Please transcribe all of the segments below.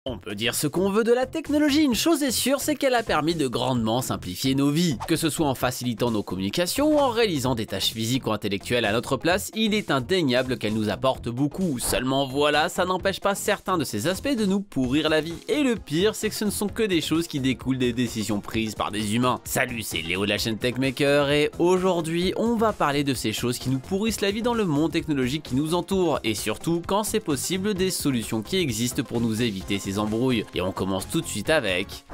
On peut dire ce qu'on veut de la technologie, une chose est sûre, c'est qu'elle a permis de grandement simplifier nos vies. Que ce soit en facilitant nos communications ou en réalisant des tâches physiques ou intellectuelles à notre place, il est indéniable qu'elle nous apporte beaucoup. Seulement voilà, ça n'empêche pas certains de ces aspects de nous pourrir la vie. Et le pire, c'est que ce ne sont que des choses qui découlent des décisions prises par des humains. Salut, c'est Léo de la chaîne Techmaker et aujourd'hui, on va parler de ces choses qui nous pourrissent la vie dans le monde technologique qui nous entoure. Et surtout, quand c'est possible, des solutions qui existent pour nous éviter ces embrouilles. Et on commence tout de suite avec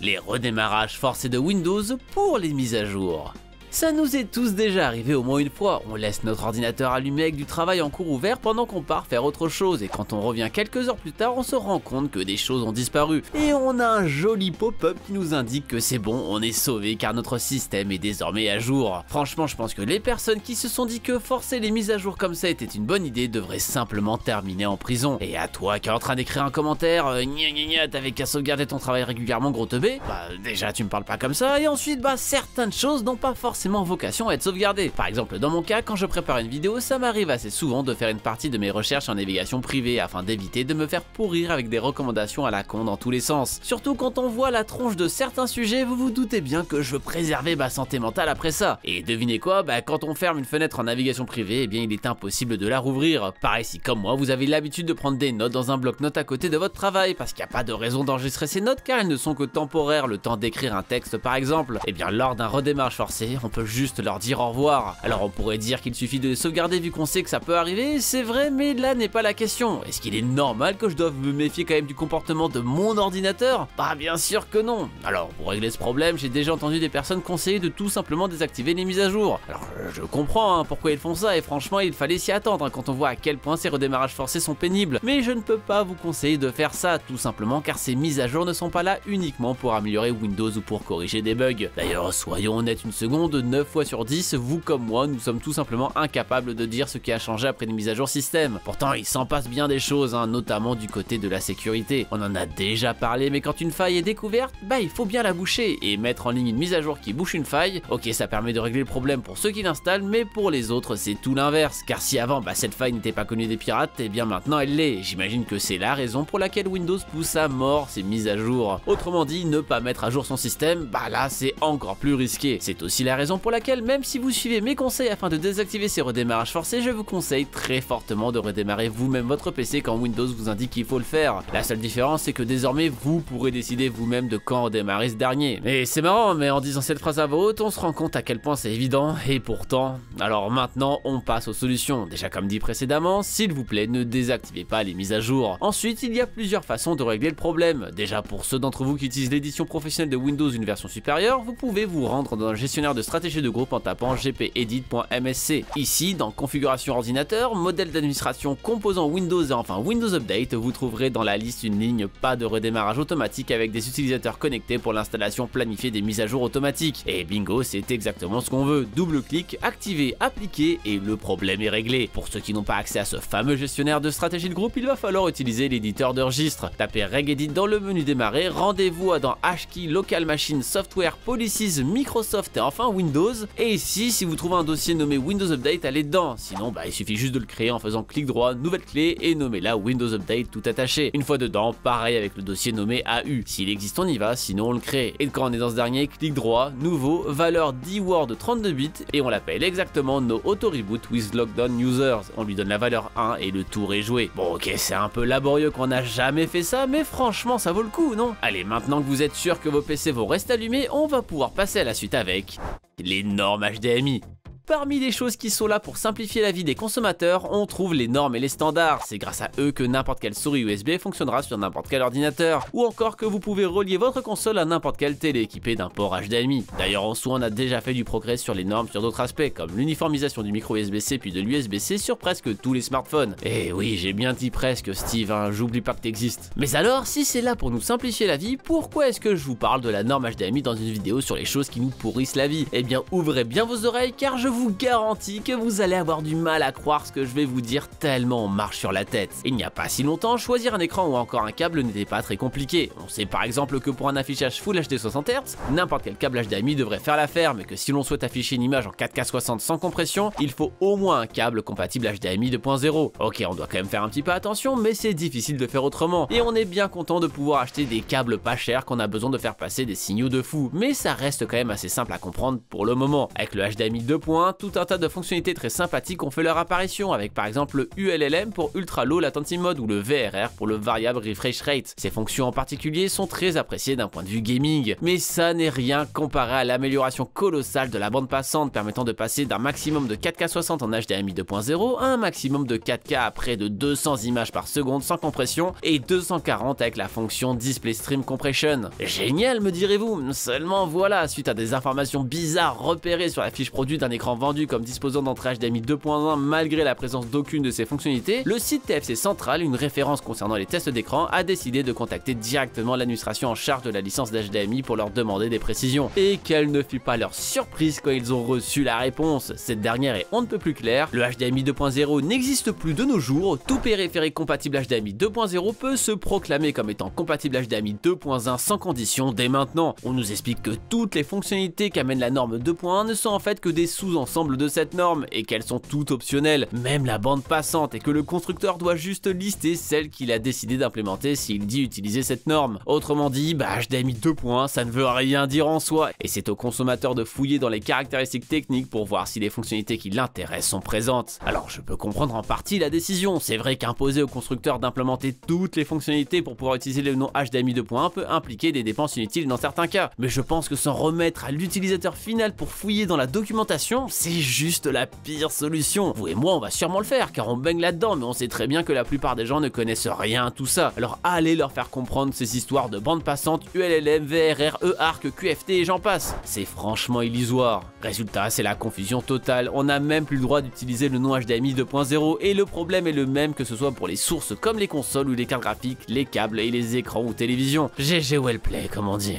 les redémarrages forcés de Windows pour les mises à jour. Ça nous est tous déjà arrivé au moins une fois, on laisse notre ordinateur allumé avec du travail en cours ouvert pendant qu'on part faire autre chose et quand on revient quelques heures plus tard on se rend compte que des choses ont disparu et on a un joli pop-up qui nous indique que c'est bon, on est sauvé car notre système est désormais à jour. Franchement je pense que les personnes qui se sont dit que forcer les mises à jour comme ça était une bonne idée devraient simplement terminer en prison. Et à toi qui es en train d'écrire un commentaire, gna gna gna, t'avais qu'à sauvegarder ton travail régulièrement gros teubé, bah déjà tu me parles pas comme ça et ensuite bah certaines choses n'ont pas forcément vocation à être sauvegardée. Par exemple dans mon cas, quand je prépare une vidéo, ça m'arrive assez souvent de faire une partie de mes recherches en navigation privée afin d'éviter de me faire pourrir avec des recommandations à la con dans tous les sens. Surtout quand on voit la tronche de certains sujets, vous vous doutez bien que je veux préserver ma santé mentale après ça. Et devinez quoi, bah quand on ferme une fenêtre en navigation privée, eh bien il est impossible de la rouvrir. Pareil si comme moi vous avez l'habitude de prendre des notes dans un bloc-notes à côté de votre travail, parce qu'il n'y a pas de raison d'enregistrer ces notes car elles ne sont que temporaires, le temps d'écrire un texte par exemple. Et bien lors d'un redémarrage forcé, on peut juste leur dire au revoir. Alors on pourrait dire qu'il suffit de les sauvegarder vu qu'on sait que ça peut arriver, c'est vrai, mais là n'est pas la question. Est-ce qu'il est normal que je doive me méfier quand même du comportement de mon ordinateur? Bah bien sûr que non. Alors pour régler ce problème, j'ai déjà entendu des personnes conseiller de tout simplement désactiver les mises à jour. Alors je comprends pourquoi ils font ça et franchement il fallait s'y attendre quand on voit à quel point ces redémarrages forcés sont pénibles. Mais je ne peux pas vous conseiller de faire ça tout simplement car ces mises à jour ne sont pas là uniquement pour améliorer Windows ou pour corriger des bugs. D'ailleurs soyons honnêtes une seconde, 9 fois sur 10, vous comme moi, nous sommes tout simplement incapables de dire ce qui a changé après une mise à jour système. Pourtant, il s'en passe bien des choses, notamment du côté de la sécurité. On en a déjà parlé, mais quand une faille est découverte, bah il faut bien la boucher. Et mettre en ligne une mise à jour qui bouche une faille, ok ça permet de régler le problème pour ceux qui l'installent, mais pour les autres c'est tout l'inverse. Car si avant cette faille n'était pas connue des pirates, et bien maintenant elle l'est. J'imagine que c'est la raison pour laquelle Windows pousse à mort ces mises à jour. Autrement dit, ne pas mettre à jour son système, bah là c'est encore plus risqué. C'est aussi la raison pour laquelle même si vous suivez mes conseils afin de désactiver ces redémarrages forcés, je vous conseille très fortement de redémarrer vous-même votre PC quand Windows vous indique qu'il faut le faire. La seule différence c'est que désormais vous pourrez décider vous-même de quand redémarrer ce dernier. Et c'est marrant, mais en disant cette phrase à voix haute, on se rend compte à quel point c'est évident et pourtant. Alors maintenant on passe aux solutions. Déjà comme dit précédemment, s'il vous plaît ne désactivez pas les mises à jour. Ensuite il y a plusieurs façons de régler le problème. Déjà pour ceux d'entre vous qui utilisent l'édition professionnelle de Windows une version supérieure, vous pouvez vous rendre dans un gestionnaire de stratégie de groupe en tapant gpedit.msc. Ici, dans configuration ordinateur, modèle d'administration, composants Windows et enfin Windows Update, vous trouverez dans la liste une ligne pas de redémarrage automatique avec des utilisateurs connectés pour l'installation planifiée des mises à jour automatiques. Et bingo, c'est exactement ce qu'on veut. Double-clic, activer, appliquer et le problème est réglé. Pour ceux qui n'ont pas accès à ce fameux gestionnaire de stratégie de groupe, il va falloir utiliser l'éditeur de registre. Tapez regedit dans le menu démarrer, rendez-vous dans Hashkey, Local Machine, Software, Policies, Microsoft et enfin Windows. Et ici, si vous trouvez un dossier nommé Windows Update, allez dedans. Sinon, il suffit juste de le créer en faisant clic droit, nouvelle clé et nommez-la Windows Update tout attaché. Une fois dedans, pareil avec le dossier nommé AU. S'il existe, on y va, sinon on le crée. Et quand on est dans ce dernier, clic droit, nouveau, valeur d-word 32 bits et on l'appelle exactement No Auto Reboot with Lockdown Users. On lui donne la valeur 1 et le tour est joué. Bon, ok, c'est un peu laborieux qu'on n'a jamais fait ça, mais franchement, ça vaut le coup, non? Allez, maintenant que vous êtes sûr que vos PC vont rester allumés, on va pouvoir passer à la suite avec les normes HDMI. Parmi les choses qui sont là pour simplifier la vie des consommateurs, on trouve les normes et les standards. C'est grâce à eux que n'importe quelle souris USB fonctionnera sur n'importe quel ordinateur. Ou encore que vous pouvez relier votre console à n'importe quelle télé équipée d'un port HDMI. D'ailleurs en soi on a déjà fait du progrès sur les normes sur d'autres aspects, comme l'uniformisation du micro USB-C puis de l'USB-C sur presque tous les smartphones. Et oui, j'ai bien dit presque Steve, j'oublie pas que t'existes. Mais alors, si c'est là pour nous simplifier la vie, pourquoi est-ce que je vous parle de la norme HDMI dans une vidéo sur les choses qui nous pourrissent la vie? Eh bien ouvrez bien vos oreilles car je vous vous garantis que vous allez avoir du mal à croire ce que je vais vous dire tellement on marche sur la tête. Il n'y a pas si longtemps, choisir un écran ou encore un câble n'était pas très compliqué. On sait par exemple que pour un affichage Full HD 60 Hz, n'importe quel câble HDMI devrait faire l'affaire, mais que si l'on souhaite afficher une image en 4K 60 sans compression, il faut au moins un câble compatible HDMI 2.0. Ok, on doit quand même faire un petit peu attention, mais c'est difficile de faire autrement. Et on est bien content de pouvoir acheter des câbles pas chers qu'on a besoin de faire passer des signaux de fou. Mais ça reste quand même assez simple à comprendre pour le moment. Avec le HDMI 2.1, tout un tas de fonctionnalités très sympathiques ont fait leur apparition, avec par exemple le ULLM pour Ultra Low Latency Mode ou le VRR pour le Variable Refresh Rate. Ces fonctions en particulier sont très appréciées d'un point de vue gaming, mais ça n'est rien comparé à l'amélioration colossale de la bande passante permettant de passer d'un maximum de 4K 60 en HDMI 2.0 à un maximum de 4K à près de 200 images par seconde sans compression et 240 avec la fonction Display Stream Compression. Génial, me direz-vous, seulement voilà, suite à des informations bizarres repérées sur la fiche produit d'un écran vendu comme disposant d'entrée HDMI 2.1 malgré la présence d'aucune de ces fonctionnalités, le site TFC Central, une référence concernant les tests d'écran, a décidé de contacter directement l'administration en charge de la licence d'HDMI pour leur demander des précisions. Et quelle ne fut pas leur surprise quand ils ont reçu la réponse. Cette dernière est on ne peut plus claire, le HDMI 2.0 n'existe plus de nos jours, tout périphérique compatible HDMI 2.0 peut se proclamer comme étant compatible HDMI 2.1 sans condition dès maintenant. On nous explique que toutes les fonctionnalités qu'amène la norme 2.1 ne sont en fait que des sous-ensembles de cette norme et qu'elles sont toutes optionnelles, même la bande passante, et que le constructeur doit juste lister celle qu'il a décidé d'implémenter s'il dit utiliser cette norme. Autrement dit, HDMI 2.1 ça ne veut rien dire en soi, et c'est au consommateur de fouiller dans les caractéristiques techniques pour voir si les fonctionnalités qui l'intéressent sont présentes. Alors je peux comprendre en partie la décision, c'est vrai qu'imposer au constructeur d'implémenter toutes les fonctionnalités pour pouvoir utiliser le nom HDMI 2.1 peut impliquer des dépenses inutiles dans certains cas, mais je pense que s'en remettre à l'utilisateur final pour fouiller dans la documentation, c'est juste la pire solution. Vous et moi on va sûrement le faire car on baigne là-dedans, mais on sait très bien que la plupart des gens ne connaissent rien à tout ça. Alors allez leur faire comprendre ces histoires de bande passante, ULLM, VRR, E-ARC, QFT et j'en passe. C'est franchement illusoire. Résultat, c'est la confusion totale, on n'a même plus le droit d'utiliser le nom HDMI 2.0 et le problème est le même que ce soit pour les sources comme les consoles ou les cartes graphiques, les câbles et les écrans ou télévisions. GG Wellplay comme on dit.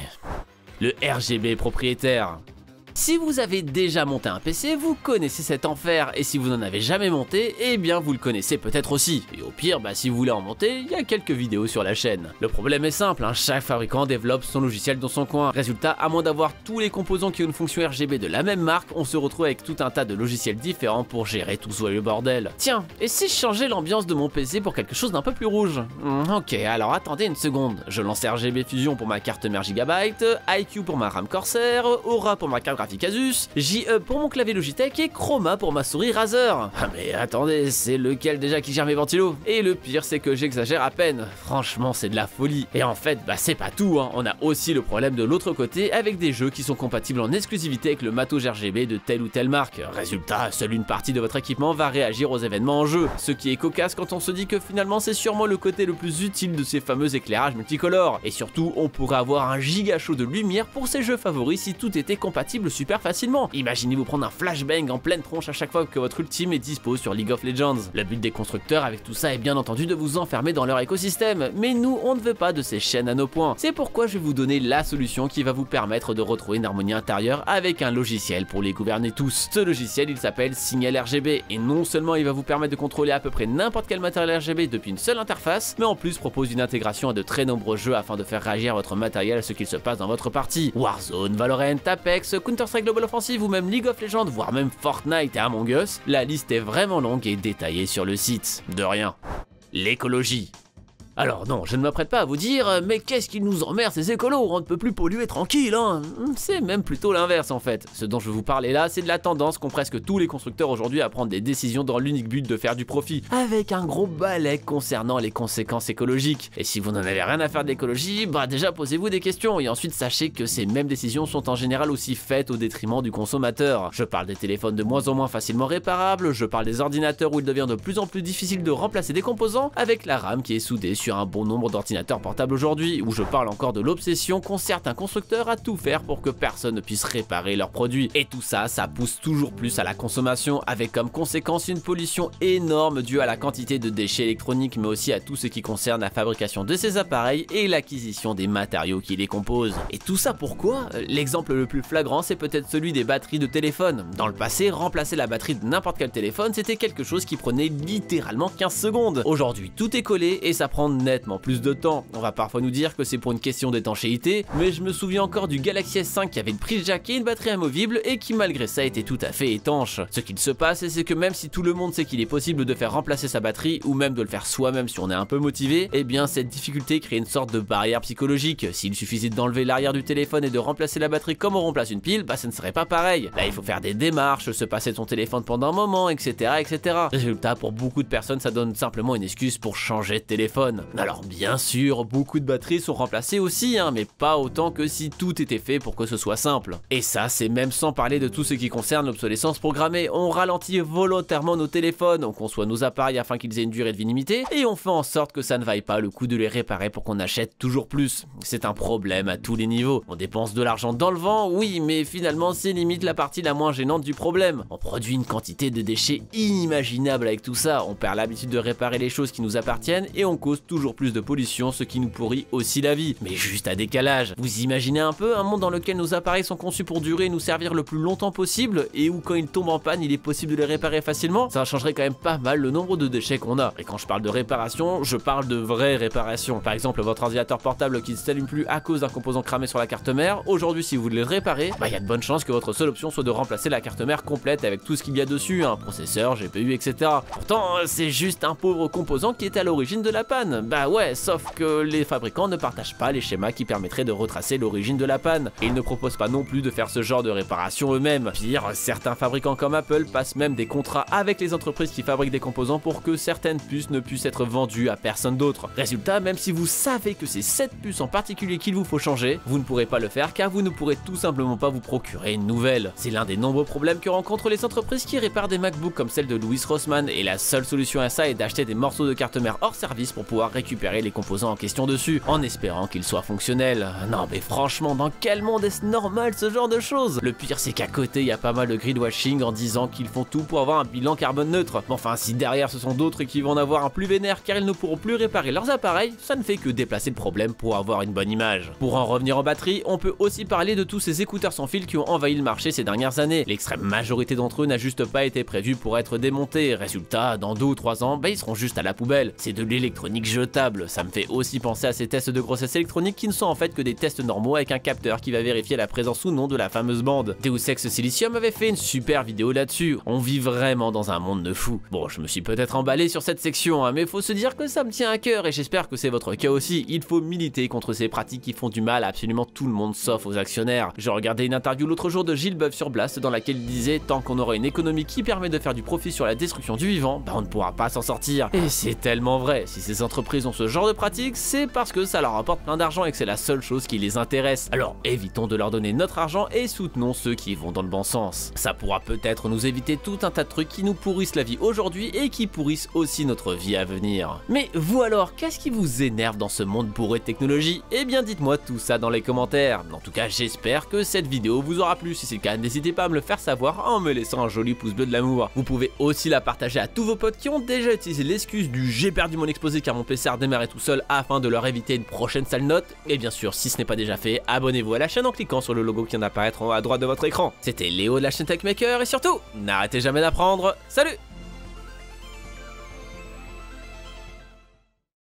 Le RGB propriétaire. Si vous avez déjà monté un PC, vous connaissez cet enfer, et si vous n'en avez jamais monté, eh bien vous le connaissez peut-être aussi. Et au pire, si vous voulez en monter, il y a quelques vidéos sur la chaîne. Le problème est simple, chaque fabricant développe son logiciel dans son coin. Résultat, à moins d'avoir tous les composants qui ont une fonction RGB de la même marque, on se retrouve avec tout un tas de logiciels différents pour gérer tout ce joyeux bordel. Tiens, et si je changeais l'ambiance de mon PC pour quelque chose d'un peu plus rouge? Ok, alors attendez une seconde. Je lance RGB Fusion pour ma carte mère GB, iQ pour ma RAM Corsair, Aura pour ma carte graphique Asus, JE pour mon clavier Logitech et Chroma pour ma souris Razer. Ah mais attendez, c'est lequel déjà qui gère mes ventilos? Et le pire c'est que j'exagère à peine, franchement c'est de la folie. Et en fait c'est pas tout, on a aussi le problème de l'autre côté avec des jeux qui sont compatibles en exclusivité avec le matos RGB de telle ou telle marque. Résultat, seule une partie de votre équipement va réagir aux événements en jeu, ce qui est cocasse quand on se dit que finalement c'est sûrement le côté le plus utile de ces fameux éclairages multicolores. Et surtout on pourrait avoir un giga show de lumière pour ses jeux favoris si tout était compatible super facilement. Imaginez-vous prendre un flashbang en pleine tronche à chaque fois que votre ultime est dispo sur League of Legends. Le but des constructeurs avec tout ça est bien entendu de vous enfermer dans leur écosystème, mais nous on ne veut pas de ces chaînes à nos points. C'est pourquoi je vais vous donner la solution qui va vous permettre de retrouver une harmonie intérieure avec un logiciel pour les gouverner tous. Ce logiciel il s'appelle Signal RGB et non seulement il va vous permettre de contrôler à peu près n'importe quel matériel RGB depuis une seule interface, mais en plus propose une intégration à de très nombreux jeux afin de faire réagir votre matériel à ce qu'il se passe dans votre partie. Warzone, Valorant, Apex, Counter-Strike Global Offensive ou même League of Legends, voire même Fortnite et Among Us, la liste est vraiment longue et détaillée sur le site. De rien. L'écologie. Alors non, je ne m'apprête pas à vous dire, mais qu'est-ce qu'ils nous emmerdent ces écolos, on ne peut plus polluer tranquille, C'est même plutôt l'inverse en fait. Ce dont je veux vous parler là, c'est de la tendance qu'ont presque tous les constructeurs aujourd'hui à prendre des décisions dans l'unique but de faire du profit, avec un gros balai concernant les conséquences écologiques. Et si vous n'en avez rien à faire de l'écologie, déjà posez-vous des questions, et ensuite sachez que ces mêmes décisions sont en général aussi faites au détriment du consommateur. Je parle des téléphones de moins en moins facilement réparables, je parle des ordinateurs où il devient de plus en plus difficile de remplacer des composants, avec la RAM qui est soudée sur sur un bon nombre d'ordinateurs portables aujourd'hui, où je parle encore de l'obsession qu'ont certains constructeurs à tout faire pour que personne ne puisse réparer leurs produits. Et tout ça, ça pousse toujours plus à la consommation, avec comme conséquence une pollution énorme due à la quantité de déchets électroniques, mais aussi à tout ce qui concerne la fabrication de ces appareils et l'acquisition des matériaux qui les composent. Et tout ça pourquoi? L'exemple le plus flagrant, c'est peut-être celui des batteries de téléphone. Dans le passé, remplacer la batterie de n'importe quel téléphone, c'était quelque chose qui prenait littéralement 15 secondes. Aujourd'hui, tout est collé et ça prend nettement plus de temps. On va parfois nous dire que c'est pour une question d'étanchéité, mais je me souviens encore du Galaxy S5 qui avait une prise jack et une batterie amovible et qui malgré ça était tout à fait étanche. Ce qu'il se passe, c'est que même si tout le monde sait qu'il est possible de faire remplacer sa batterie ou même de le faire soi-même si on est un peu motivé, eh bien cette difficulté crée une sorte de barrière psychologique. S'il suffisait d'enlever l'arrière du téléphone et de remplacer la batterie comme on remplace une pile, bah ça ne serait pas pareil. Là il faut faire des démarches, se passer de son téléphone pendant un moment, etc. etc. Résultat, pour beaucoup de personnes, ça donne simplement une excuse pour changer de téléphone. Alors bien sûr, beaucoup de batteries sont remplacées aussi, mais pas autant que si tout était fait pour que ce soit simple. Et ça, c'est même sans parler de tout ce qui concerne l'obsolescence programmée. On ralentit volontairement nos téléphones, on conçoit nos appareils afin qu'ils aient une durée de vie limitée, et on fait en sorte que ça ne vaille pas le coup de les réparer pour qu'on achète toujours plus. C'est un problème à tous les niveaux. On dépense de l'argent dans le vent, oui, mais finalement c'est limite la partie la moins gênante du problème. On produit une quantité de déchets inimaginable avec tout ça, on perd l'habitude de réparer les choses qui nous appartiennent et on cause toujours plus de pollution, ce qui nous pourrit aussi la vie. Mais juste à décalage. Vous imaginez un peu un monde dans lequel nos appareils sont conçus pour durer et nous servir le plus longtemps possible et où quand ils tombent en panne il est possible de les réparer facilement? Ça changerait quand même pas mal le nombre de déchets qu'on a. Et quand je parle de réparation, je parle de vraies réparations. Par exemple, votre ordinateur portable qui ne s'allume plus à cause d'un composant cramé sur la carte mère, aujourd'hui si vous voulez le réparer, bah il y a de bonnes chances que votre seule option soit de remplacer la carte mère complète avec tout ce qu'il y a dessus, processeur, GPU, etc. Pourtant, c'est juste un pauvre composant qui est à l'origine de la panne. Bah ouais, sauf que les fabricants ne partagent pas les schémas qui permettraient de retracer l'origine de la panne. Et ils ne proposent pas non plus de faire ce genre de réparation eux-mêmes. Pire, certains fabricants comme Apple passent même des contrats avec les entreprises qui fabriquent des composants pour que certaines puces ne puissent être vendues à personne d'autre. Résultat, même si vous savez que c'est cette puce en particulier qu'il vous faut changer, vous ne pourrez pas le faire car vous ne pourrez tout simplement pas vous procurer une nouvelle. C'est l'un des nombreux problèmes que rencontrent les entreprises qui réparent des MacBooks comme celle de Louis Rossmann, et la seule solution à ça est d'acheter des morceaux de carte mère hors service pour pouvoir récupérer les composants en question dessus, en espérant qu'ils soient fonctionnels. Non mais franchement, dans quel monde est-ce normal ce genre de choses? Le pire c'est qu'à côté il y a pas mal de greenwashing en disant qu'ils font tout pour avoir un bilan carbone neutre. Mais enfin, si derrière ce sont d'autres qui vont en avoir un plus vénère car ils ne pourront plus réparer leurs appareils, ça ne fait que déplacer le problème pour avoir une bonne image. Pour en revenir en batterie, on peut aussi parler de tous ces écouteurs sans fil qui ont envahi le marché ces dernières années. L'extrême majorité d'entre eux n'a juste pas été prévue pour être démontés. Résultat, dans 2 ou 3 ans, ils seront juste à la poubelle. C'est de l'électronique jetable. Ça me fait aussi penser à ces tests de grossesse électronique qui ne sont en fait que des tests normaux avec un capteur qui va vérifier la présence ou non de la fameuse bande. Deus Ex Silicium avait fait une super vidéo là-dessus. On vit vraiment dans un monde de fous. Bon, je me suis peut-être emballé sur cette section, mais faut se dire que ça me tient à cœur et j'espère que c'est votre cas aussi. Il faut militer contre ces pratiques qui font du mal à absolument tout le monde sauf aux actionnaires. Je regardais une interview l'autre jour de Gilles Boeuf sur Blast dans laquelle il disait: tant qu'on aura une économie qui permet de faire du profit sur la destruction du vivant, on ne pourra pas s'en sortir. Et c'est tellement vrai. Si ces entreprises ont ce genre de pratiques, c'est parce que ça leur apporte plein d'argent et que c'est la seule chose qui les intéresse. Alors évitons de leur donner notre argent et soutenons ceux qui vont dans le bon sens. Ça pourra peut-être nous éviter tout un tas de trucs qui nous pourrissent la vie aujourd'hui et qui pourrissent aussi notre vie à venir. Mais vous alors, qu'est-ce qui vous énerve dans ce monde bourré de technologie? Eh bien dites-moi tout ça dans les commentaires. En tout cas, j'espère que cette vidéo vous aura plu. Si c'est le cas, n'hésitez pas à me le faire savoir en me laissant un joli pouce bleu de l'amour. Vous pouvez aussi la partager à tous vos potes qui ont déjà utilisé l'excuse du j'ai perdu mon exposé car mon PC a redémarré tout seul afin de leur éviter une prochaine sale note. Et bien sûr, si ce n'est pas déjà fait, abonnez-vous à la chaîne en cliquant sur le logo qui vient d'apparaître en haut à droite de votre écran. C'était Léo de la chaîne TechMaker et surtout, n'arrêtez jamais d'apprendre. Salut!